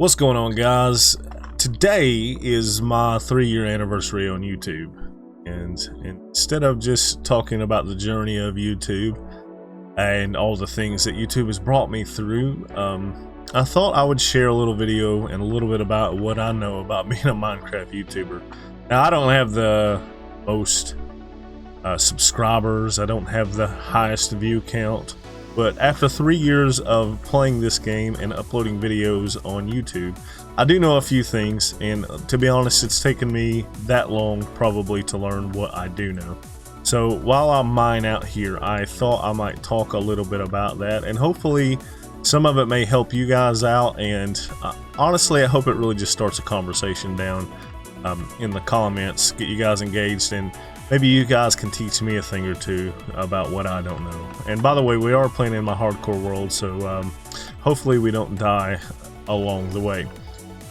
What's going on, guys? Today is my 3-year anniversary on YouTube, and instead of just talking about the journey of YouTube and all the things that YouTube has brought me through, I thought I would share a little video and a little bit about what I know about being a Minecraft YouTuber. Now, I don't have the most subscribers, I don't have the highest view count, but after 3 years of playing this game and uploading videos on YouTube, I do know a few things, and to be honest, it's taken me that long probably to learn what I do know. So while I mine out here, I thought I might talk a little bit about that, and hopefully some of it may help you guys out, and honestly I hope it really just starts a conversation down in the comments, get you guys engaged, and maybe you guys can teach me a thing or two about what I don't know. And by the way, we are playing in my hardcore world, so hopefully we don't die along the way.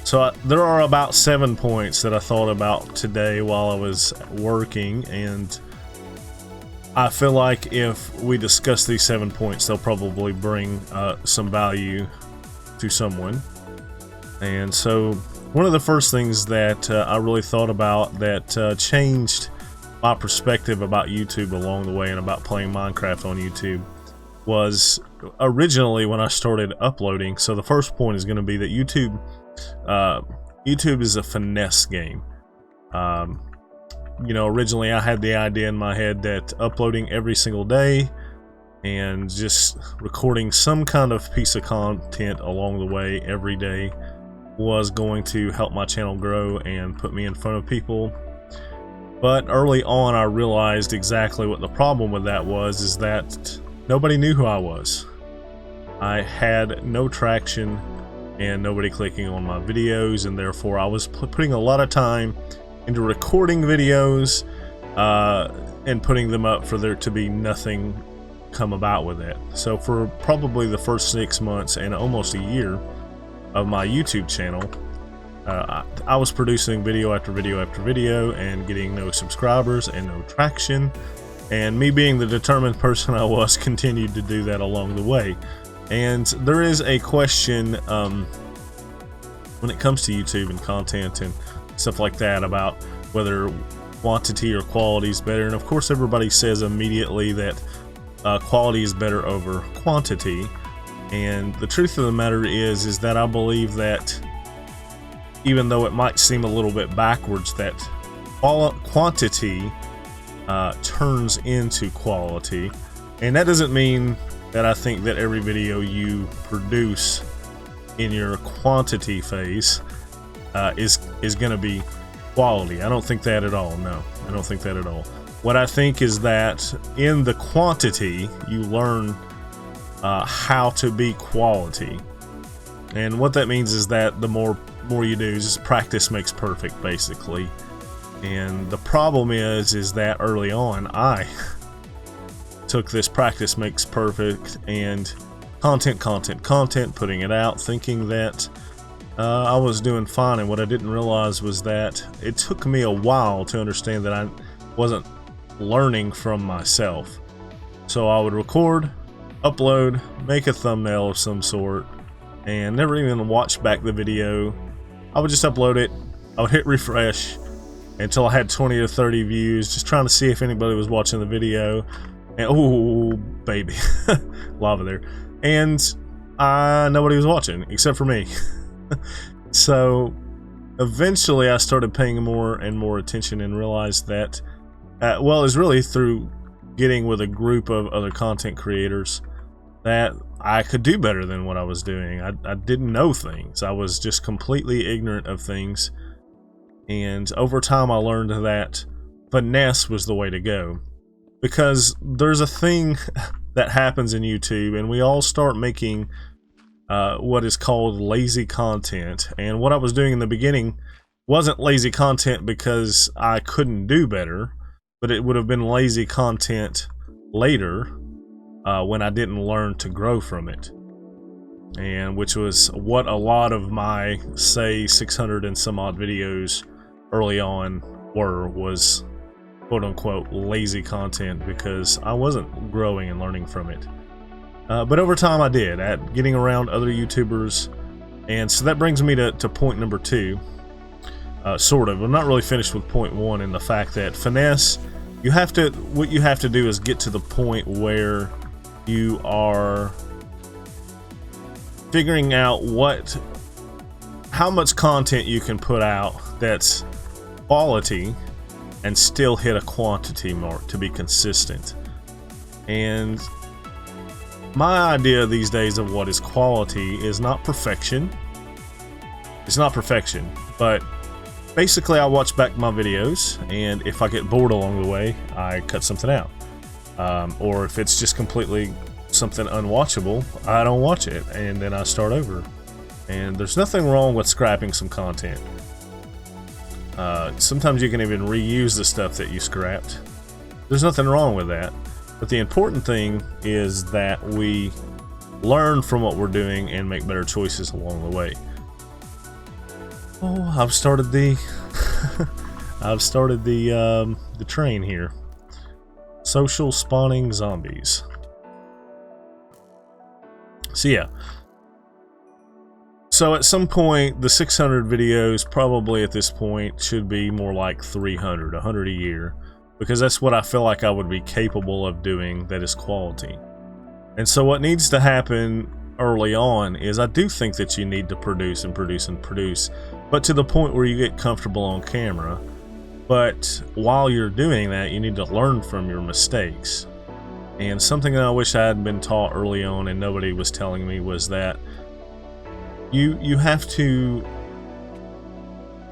So there are about 7 points that I thought about today while I was working, and I feel like if we discuss these 7 points, they'll probably bring some value to someone. And so one of the first things that I really thought about that changed my perspective about YouTube along the way and about playing Minecraft on YouTube was originally when I started uploading. So the first point is going to be that YouTube is a finesse game. You know, originally I had the idea in my head that uploading every single day and just recording some kind of piece of content along the way every day was going to help my channel grow and put me in front of people. But early on I realized exactly what the problem with that was, is that nobody knew who I was. I had no traction and nobody clicking on my videos, and therefore I was putting a lot of time into recording videos and putting them up for there to be nothing come about with it. So for probably the first 6 months and almost a year of my YouTube channel, I was producing video after video after video and getting no subscribers and no traction, and me being the determined person I was continued to do that along the way. And there is a question when it comes to YouTube and content and stuff like that about whether quantity or quality is better, and of course everybody says immediately that quality is better over quantity, and the truth of the matter is that I believe that even though it might seem a little bit backwards, that quantity turns into quality. And that doesn't mean that I think that every video you produce in your quantity phase is going to be quality. I don't think that at all. No, I don't think that at all. What I think is that in the quantity you learn how to be quality. And what that means is that the more you do, just practice makes perfect, basically. And the problem is that early on I took this practice makes perfect and content, putting it out, thinking that I was doing fine, and what I didn't realize was that it took me a while to understand that I wasn't learning from myself. So I would record, upload, make a thumbnail of some sort, and never even watch back the video. I would just upload it, I would hit refresh until I had 20 or 30 views, just trying to see if anybody was watching the video. And oh baby, lava there. And nobody was watching except for me. So eventually I started paying more and more attention and realized that well, it was really through getting with a group of other content creators that I could do better than what I was doing. I didn't know things. I was just completely ignorant of things. And over time I learned that finesse was the way to go. Because there's a thing that happens in YouTube, and we all start making what is called lazy content. And what I was doing in the beginning wasn't lazy content because I couldn't do better, but it would have been lazy content later when I didn't learn to grow from it. And which was what a lot of my, say, 600 and some odd videos early on was quote-unquote lazy content, because I wasn't growing and learning from it. But over time I did, at getting around other YouTubers And so that brings me to point number 2. Sort of. I'm not really finished with point 1 in the fact that finesse, what you have to do is get to the point where you are figuring out how much content you can put out that's quality and still hit a quantity mark to be consistent. And my idea these days of what is quality is not perfection. It's not perfection, but basically I watch back my videos, and if I get bored along the way, I cut something out. Or if it's just completely something unwatchable, I don't watch it, and then I start over. And there's nothing wrong with scrapping some content. Sometimes you can even reuse the stuff that you scrapped. There's nothing wrong with that. But the important thing is that we learn from what we're doing and make better choices along the way. Oh, I've started the the train here. Social spawning zombies. So yeah. So at some point, the 600 videos probably at this point should be more like 300, 100 a year, because that's what I feel like I would be capable of doing that is quality. And so what needs to happen early on is I do think that you need to produce and produce and produce, but to the point where you get comfortable on camera. But while you're doing that, you need to learn from your mistakes. And something that I wish I had been taught early on and nobody was telling me was that you have to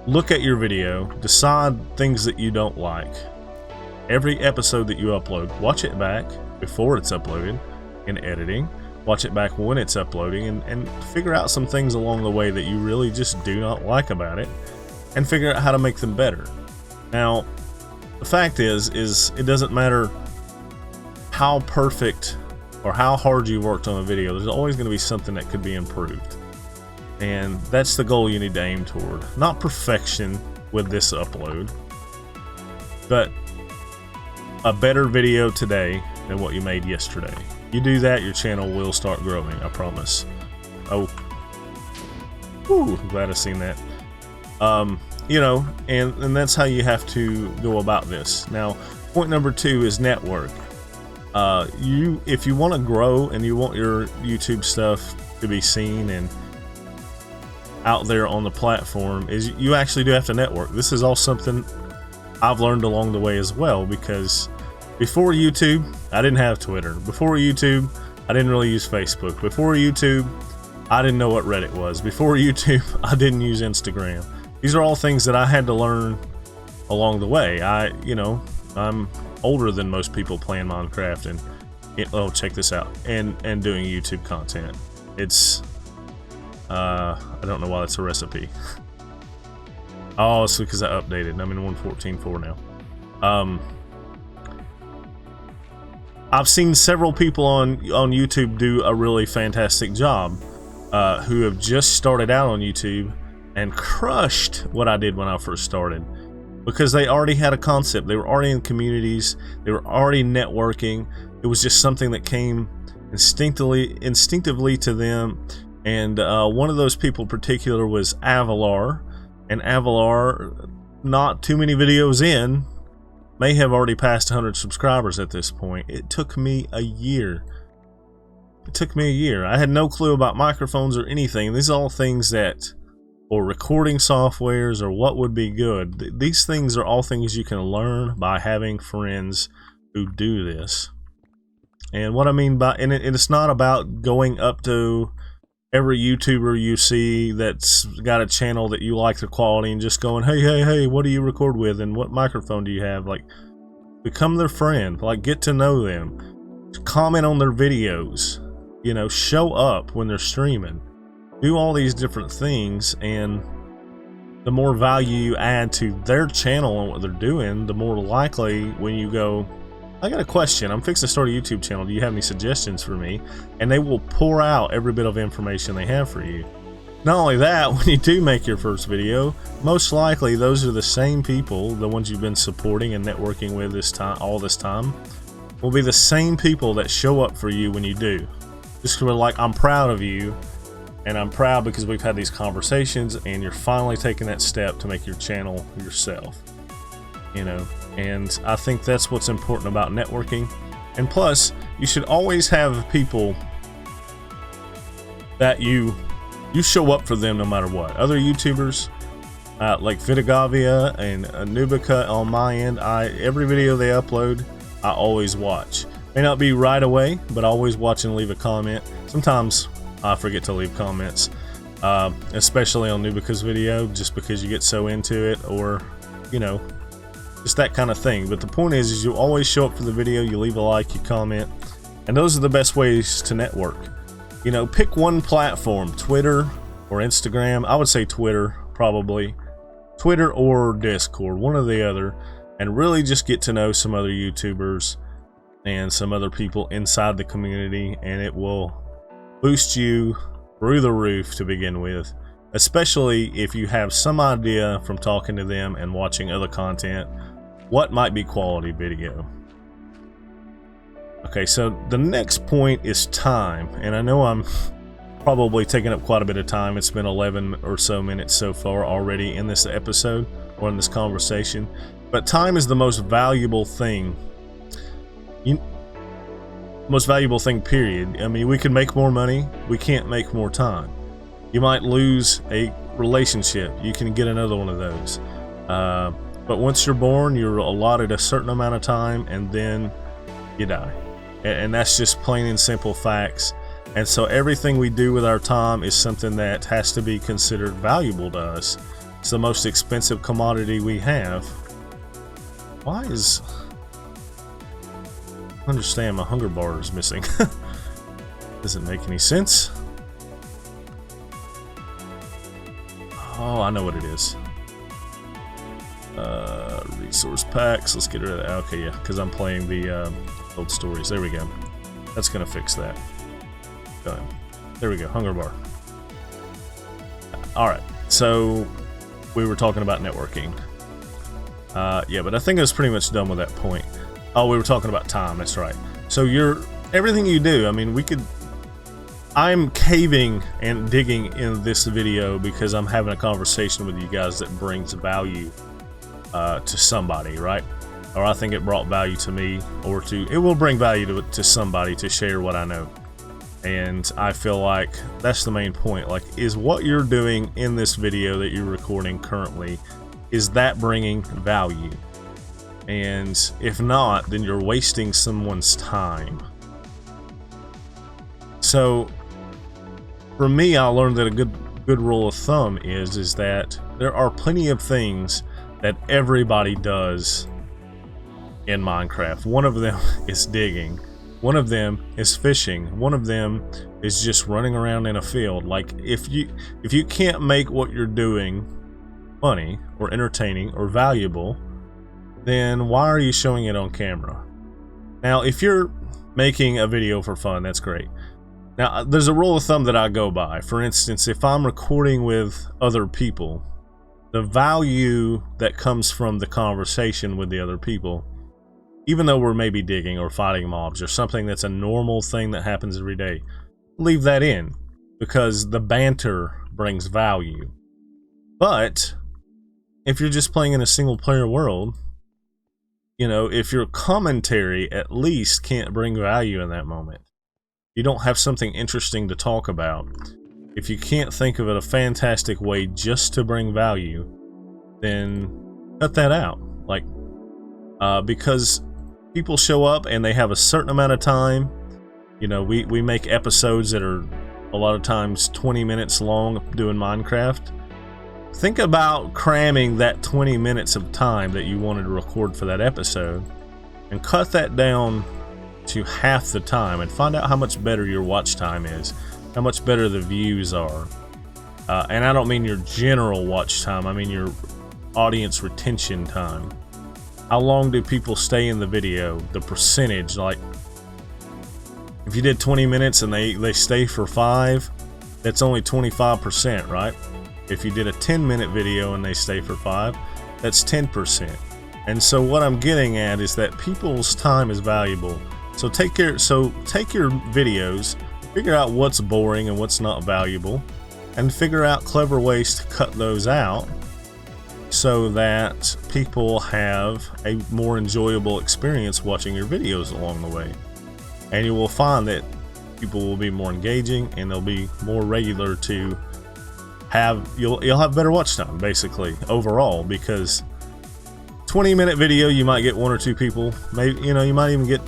look at your video, decide things that you don't like. Every episode that you upload, watch it back before it's uploaded in editing, watch it back when it's uploading, and figure out some things along the way that you really just do not like about it, and figure out how to make them better. Now, the fact is it doesn't matter how perfect or how hard you worked on a video, there's always going to be something that could be improved. And that's the goal you need to aim toward. Not perfection with this upload, but a better video today than what you made yesterday. You do that, your channel will start growing, I promise. Oh, whew, glad I've seen that. You know, and that's how you have to go about this. Now, point number 2 is network. If you want to grow and you want your YouTube stuff to be seen and out there on the platform, is you actually do have to network. This is all something I've learned along the way as well, because before YouTube, I didn't have Twitter. Before YouTube, I didn't really use Facebook. Before YouTube, I didn't know what Reddit was. Before YouTube, I didn't use Instagram. These are all things that I had to learn along the way. I'm older than most people playing Minecraft and check this out, and doing YouTube content. It's I don't know why that's a recipe. Oh, it's because I updated. I'm in 1.14.4 now. I've seen several people on YouTube do a really fantastic job, who have just started out on YouTube and crushed what I did when I first started, because they already had a concept. They were already in communities. They were already networking. It was just something that came instinctively to them. And one of those people in particular was Avalar. And Avalar, not too many videos in, may have already passed 100 subscribers at this point. It took me a year. I had no clue about microphones or anything. These are all things that, or recording softwares, or what would be good. These things are all things you can learn by having friends who do this. And what I mean by, and it's not about going up to every YouTuber you see that's got a channel that you like the quality and just going, hey, what do you record with, and what microphone do you have? Like, become their friend, like, get to know them, comment on their videos, you know, show up when they're streaming, do all these different things. And the more value you add to their channel and what they're doing, the more likely when you go, I got a question, I'm fixing to start a YouTube channel, do you have any suggestions for me? And they will pour out every bit of information they have for you. Not only that, when you do make your first video, most likely those are the same people, the ones you've been supporting and networking with all this time, will be the same people that show up for you when you do. Just like, I'm proud of you, And I'm proud because we've had these conversations and you're finally taking that step to make your channel yourself, you know. And I think that's what's important about networking. And plus, you should always have people that you show up for them no matter what. Other YouTubers, like Vidagavia and Nubica on my end, every video they upload, I always watch. May not be right away, but I always watch and leave a comment. Sometimes I forget to leave comments, especially on Nubica's video, just because you get so into it, or, you know, just that kind of thing. But the point is you always show up for the video, you leave a like, you comment, and those are the best ways to network. You know, pick one platform, Twitter or Instagram. I would say Twitter, probably. Twitter or Discord, one or the other, and really just get to know some other YouTubers and some other people inside the community, and it will boost you through the roof to begin with, especially if you have some idea from talking to them and watching other content what might be quality video. Okay, so the next point is time, and I know I'm probably taking up quite a bit of time. It's been 11 or so minutes so far already in this episode or in this conversation, but time is the most valuable thing. Most valuable thing, period. I mean, we can make more money, we can't make more time. You might lose a relationship, you can get another one of those. But once you're born, you're allotted a certain amount of time, and then you die. And that's just plain and simple facts. And so everything we do with our time is something that has to be considered valuable to us. It's the most expensive commodity we have. Why is... I understand my hunger bar is missing. Doesn't make any sense. Oh, I know what it is. Resource packs. Let's get rid of that. Okay, yeah, because I'm playing the old stories. There we go. That's gonna fix that. Done. There we go. Hunger bar. All right. So we were talking about networking. Yeah, but I think I was pretty much done with that point. Oh, we were talking about time. That's right. So everything you do. I mean, I'm caving and digging in this video because I'm having a conversation with you guys that brings value to somebody, right? Or I think it brought value to me, or it will bring value to somebody to share what I know. And I feel like that's the main point. Like, is what you're doing in this video that you're recording currently, is that bringing value? And if not, then you're wasting someone's time. So for me, I learned that a good rule of thumb is that there are plenty of things that everybody does in Minecraft. One of them is digging. One of them is fishing. One of them is just running around in a field. Like, if you can't make what you're doing funny or entertaining or valuable, then why are you showing it on camera? Now, if you're making a video for fun, that's great. Now, there's a rule of thumb that I go by. For instance, if I'm recording with other people, the value that comes from the conversation with the other people, even though we're maybe digging or fighting mobs or something that's a normal thing that happens every day, leave that in, because the banter brings value. But if you're just playing in a single player world, you know, if your commentary at least can't bring value in that moment, you don't have something interesting to talk about, if you can't think of it a fantastic way just to bring value, then cut that out. Like, because people show up and they have a certain amount of time. You know, we make episodes that are a lot of times 20 minutes long doing Minecraft. Think about cramming that 20 minutes of time that you wanted to record for that episode and cut that down to half the time, and find out how much better your watch time is, how much better the views are. And I don't mean your general watch time, I mean your audience retention time. How long do people stay in the video? The percentage, like if you did 20 minutes and they stay for 5, that's only 25%, right? If you did a 10-minute video and they stay for 5, that's 10%. And so what I'm getting at is that people's time is valuable. So take your videos, figure out what's boring and what's not valuable, and figure out clever ways to cut those out so that people have a more enjoyable experience watching your videos along the way. And you will find that people will be more engaging and they'll be more regular to have, you'll have better watch time basically overall, because 20-minute video you might get 1 or 2 people, maybe, you know, you might even get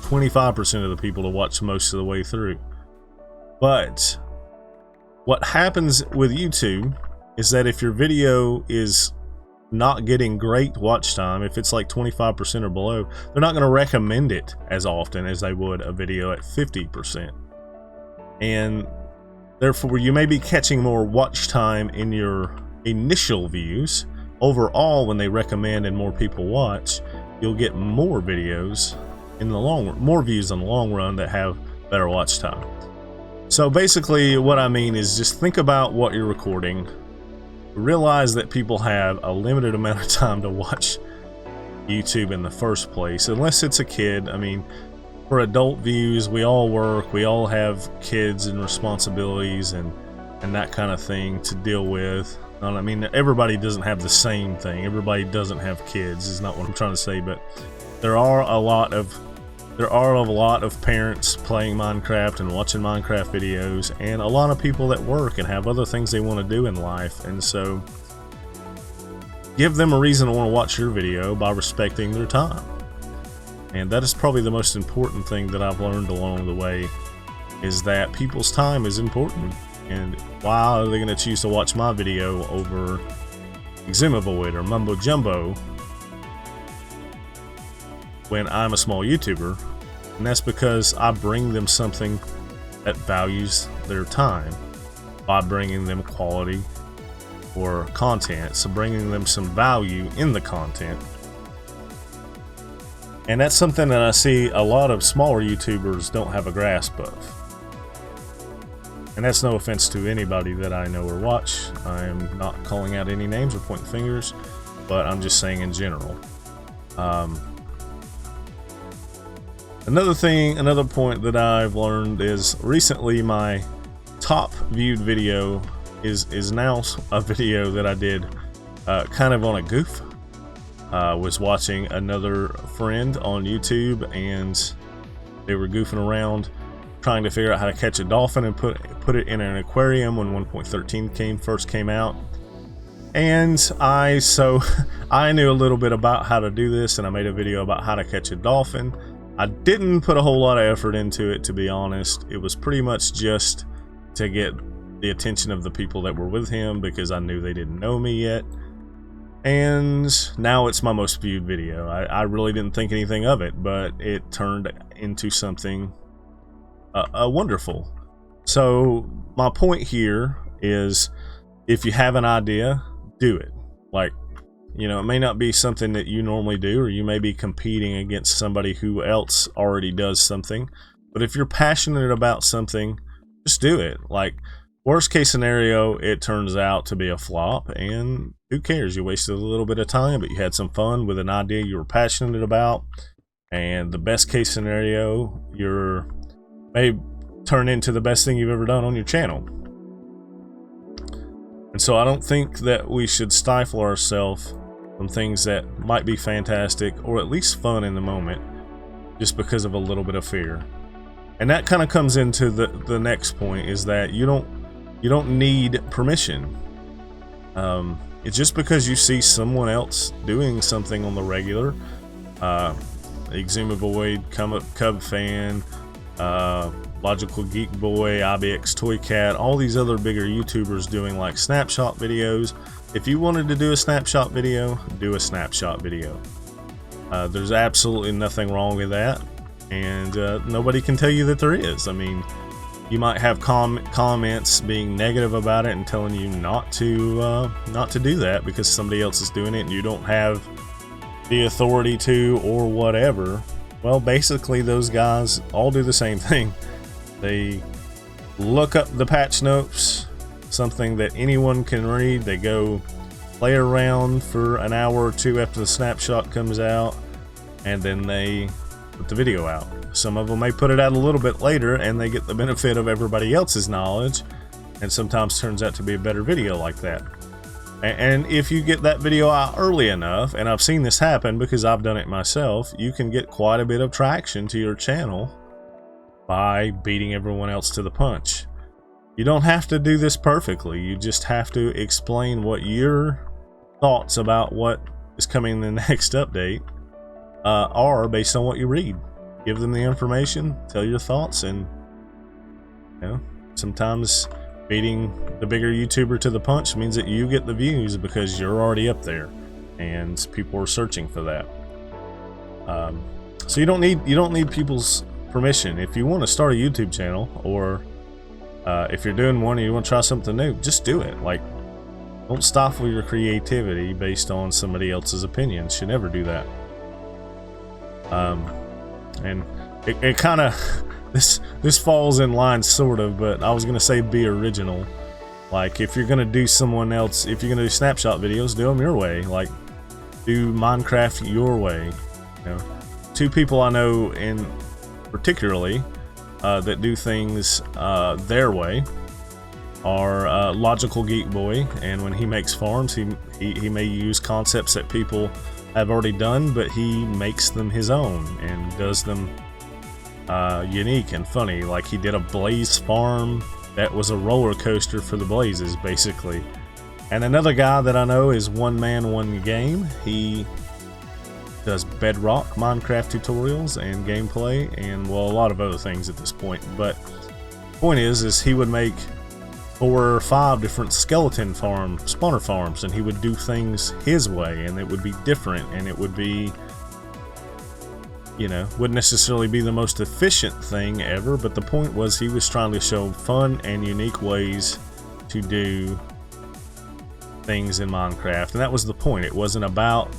25% of the people to watch most of the way through. But what happens with YouTube is that if your video is not getting great watch time, if it's like 25% or below, they're not going to recommend it as often as they would a video at 50%. And therefore, you may be catching more watch time in your initial views. Overall, when they recommend and more people watch, you'll get more videos in the long run, more views in the long run that have better watch time. So basically what I mean is just think about what you're recording. Realize that people have a limited amount of time to watch YouTube in the first place, unless it's a kid. I mean, for adult views, we all work, we all have kids and responsibilities and that kind of thing to deal with. I mean, everybody doesn't have the same thing. Everybody doesn't have kids, is not what I'm trying to say, but there are a lot of parents playing Minecraft and watching Minecraft videos, and a lot of people that work and have other things they want to do in life. And so give them a reason to want to watch your video by respecting their time. And that is probably the most important thing that I've learned along the way, is that people's time is important. And why are they going to choose to watch my video over Eximavoid or Mumbo Jumbo when I'm a small YouTuber? And that's because I bring them something that values their time by bringing them quality or content, so bringing them some value in the content. And that's something that I see a lot of smaller YouTubers don't have a grasp of. And that's no offense to anybody that I know or watch. I'm not calling out any names or pointing fingers, but I'm just saying in general. Another point that I've learned is recently my top viewed video is now a video that I did kind of on a goof. Was watching another friend on YouTube, and they were goofing around trying to figure out how to catch a dolphin and put it in an aquarium when 1.13 first came out. And I knew a little bit about how to do this, and I made a video about how to catch a dolphin. I didn't put a whole lot of effort into it, to be honest. It was pretty much just to get the attention of the people that were with him, because I knew they didn't know me yet. And now it's my most viewed video. I really didn't think anything of it, but it turned into something wonderful. So my point here is, if you have an idea, do it. Like, you know, it may not be something that you normally do, or you may be competing against somebody who else already does something. But if you're passionate about something, just do it. Like, worst case scenario, it turns out to be a flop, and who cares? You wasted a little bit of time, but you had some fun with an idea you were passionate about. And the best case scenario, may turn into the best thing you've ever done on your channel. And so I don't think that we should stifle ourselves from things that might be fantastic or at least fun in the moment just because of a little bit of fear. And that kind of comes into the next point, is that you don't need permission. It's just because you see someone else doing something on the regular, Eximavoid, Cub Fan, Logical Geek Boy, IBX Toy Cat, all these other bigger YouTubers doing like snapshot videos. If you wanted to do a snapshot video, do a snapshot video. There's absolutely nothing wrong with that, and nobody can tell you that there is. I mean, you might have comments being negative about it and telling you not to do that because somebody else is doing it and you don't have the authority to, or whatever. Well, basically those guys all do the same thing. They look up the patch notes, something that anyone can read. They go play around for an hour or two after the snapshot comes out, and then they put the video out. Some of them may put it out a little bit later and they get the benefit of everybody else's knowledge, and sometimes turns out to be a better video like that. And if you get that video out early enough, and I've seen this happen because I've done it myself, you can get quite a bit of traction to your channel by beating everyone else to the punch. You don't have to do this perfectly. You just have to explain what your thoughts about what is coming in the next update are based on what you read. Give them the information, tell your thoughts, and sometimes beating the bigger YouTuber to the punch means that you get the views because you're already up there and people are searching for that. So you don't need people's permission. If you want to start a YouTube channel, or if you're doing one and you want to try something new, just do it. Like, don't stifle your creativity based on somebody else's opinions. You should never do that. And it kind of this falls in line sort of, but I was gonna say be original. Like, if you're gonna do someone else, if you're gonna do snapshot videos, do them your way. Like, do Minecraft your way. Two people I know in particularly that do things their way are Logical Geek Boy, and when he makes farms, he may use concepts that people have already done, but he makes them his own and does them unique and funny. Like, he did a blaze farm that was a roller coaster for the blazes, basically. And another guy that I know is One Man One Game. He does Bedrock Minecraft tutorials and gameplay, and well, a lot of other things at this point. But the point is he would make 4 or 5 different skeleton spawner farms, and he would do things his way, and it would be different, and it would be, wouldn't necessarily be the most efficient thing ever, but the point was he was trying to show fun and unique ways to do things in Minecraft, and that was the point. It wasn't about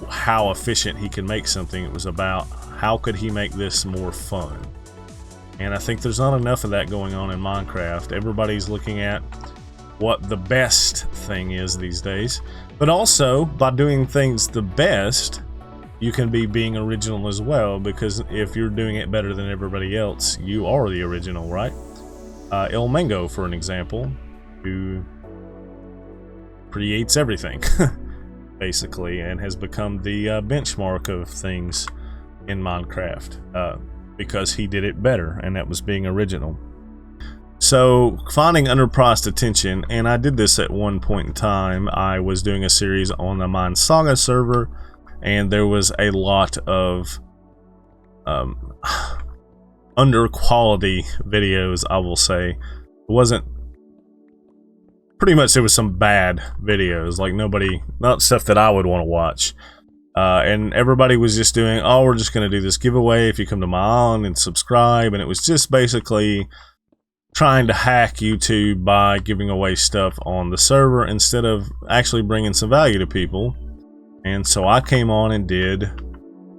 how efficient he could make something, it was about how could he make this more fun. And I think there's not enough of that going on in Minecraft. Everybody's looking at what the best thing is these days, but also by doing things the best, you can be being original as well, because if you're doing it better than everybody else, you are the original, right? El Mango, for an example, who creates everything basically, and has become the benchmark of things in Minecraft because he did it better, and that was being original. So finding underpriced attention, and I did this at one point in time. I was doing a series on the Mine Saga server, and there was a lot of under quality videos, I will say. It wasn't, pretty much there was some bad videos, like not stuff that I would want to watch. And everybody was just doing, oh, we're just going to do this giveaway if you come to my island and subscribe, and it was just basically trying to hack YouTube by giving away stuff on the server instead of actually bringing some value to people. And so I came on and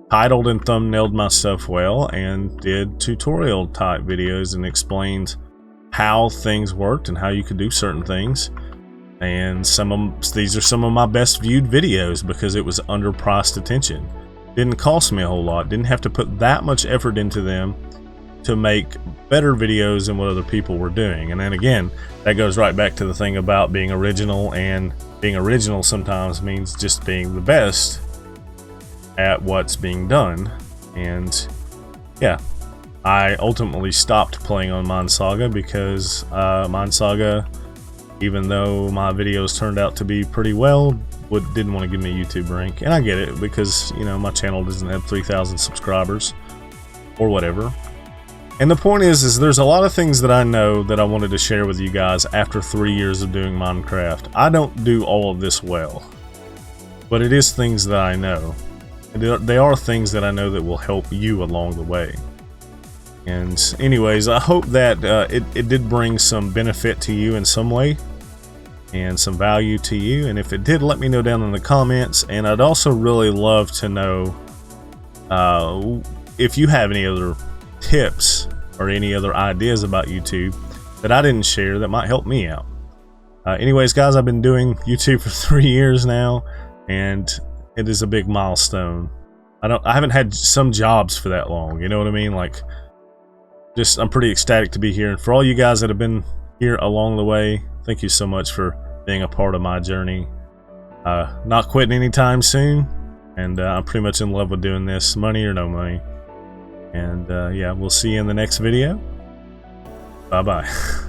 titled and thumbnailed my stuff well, and did tutorial type videos and explained how things worked and how you could do certain things. And these are some of my best viewed videos because it was underpriced attention. Didn't cost me a whole lot, didn't have to put that much effort into them to make better videos than what other people were doing. And then again, that goes right back to the thing about being original, and being original sometimes means just being the best at what's being done. And yeah, I ultimately stopped playing on Mine Saga because Mine Saga, even though my videos turned out to be pretty well, didn't want to give me a YouTube rank. And I get it, because my channel doesn't have 3,000 subscribers or whatever. And the point is there's a lot of things that I know that I wanted to share with you guys after 3 years of doing Minecraft. I don't do all of this well, but it is things that I know. They are things that I know that will help you along the way. And anyways, I hope that it did bring some benefit to you in some way, and some value to you. And if it did, let me know down in the comments. And I'd also really love to know if you have any other tips or any other ideas about YouTube that I didn't share that might help me out. Anyways, guys, I've been doing YouTube for 3 years now, and it is a big milestone. I haven't had some jobs for that long, you know what I mean? Like, just, I'm pretty ecstatic to be here. And for all you guys that have been here along the way, thank you so much for being a part of my journey. Not quitting anytime soon, and I'm pretty much in love with doing this, money or no money. And yeah, we'll see you in the next video. Bye bye.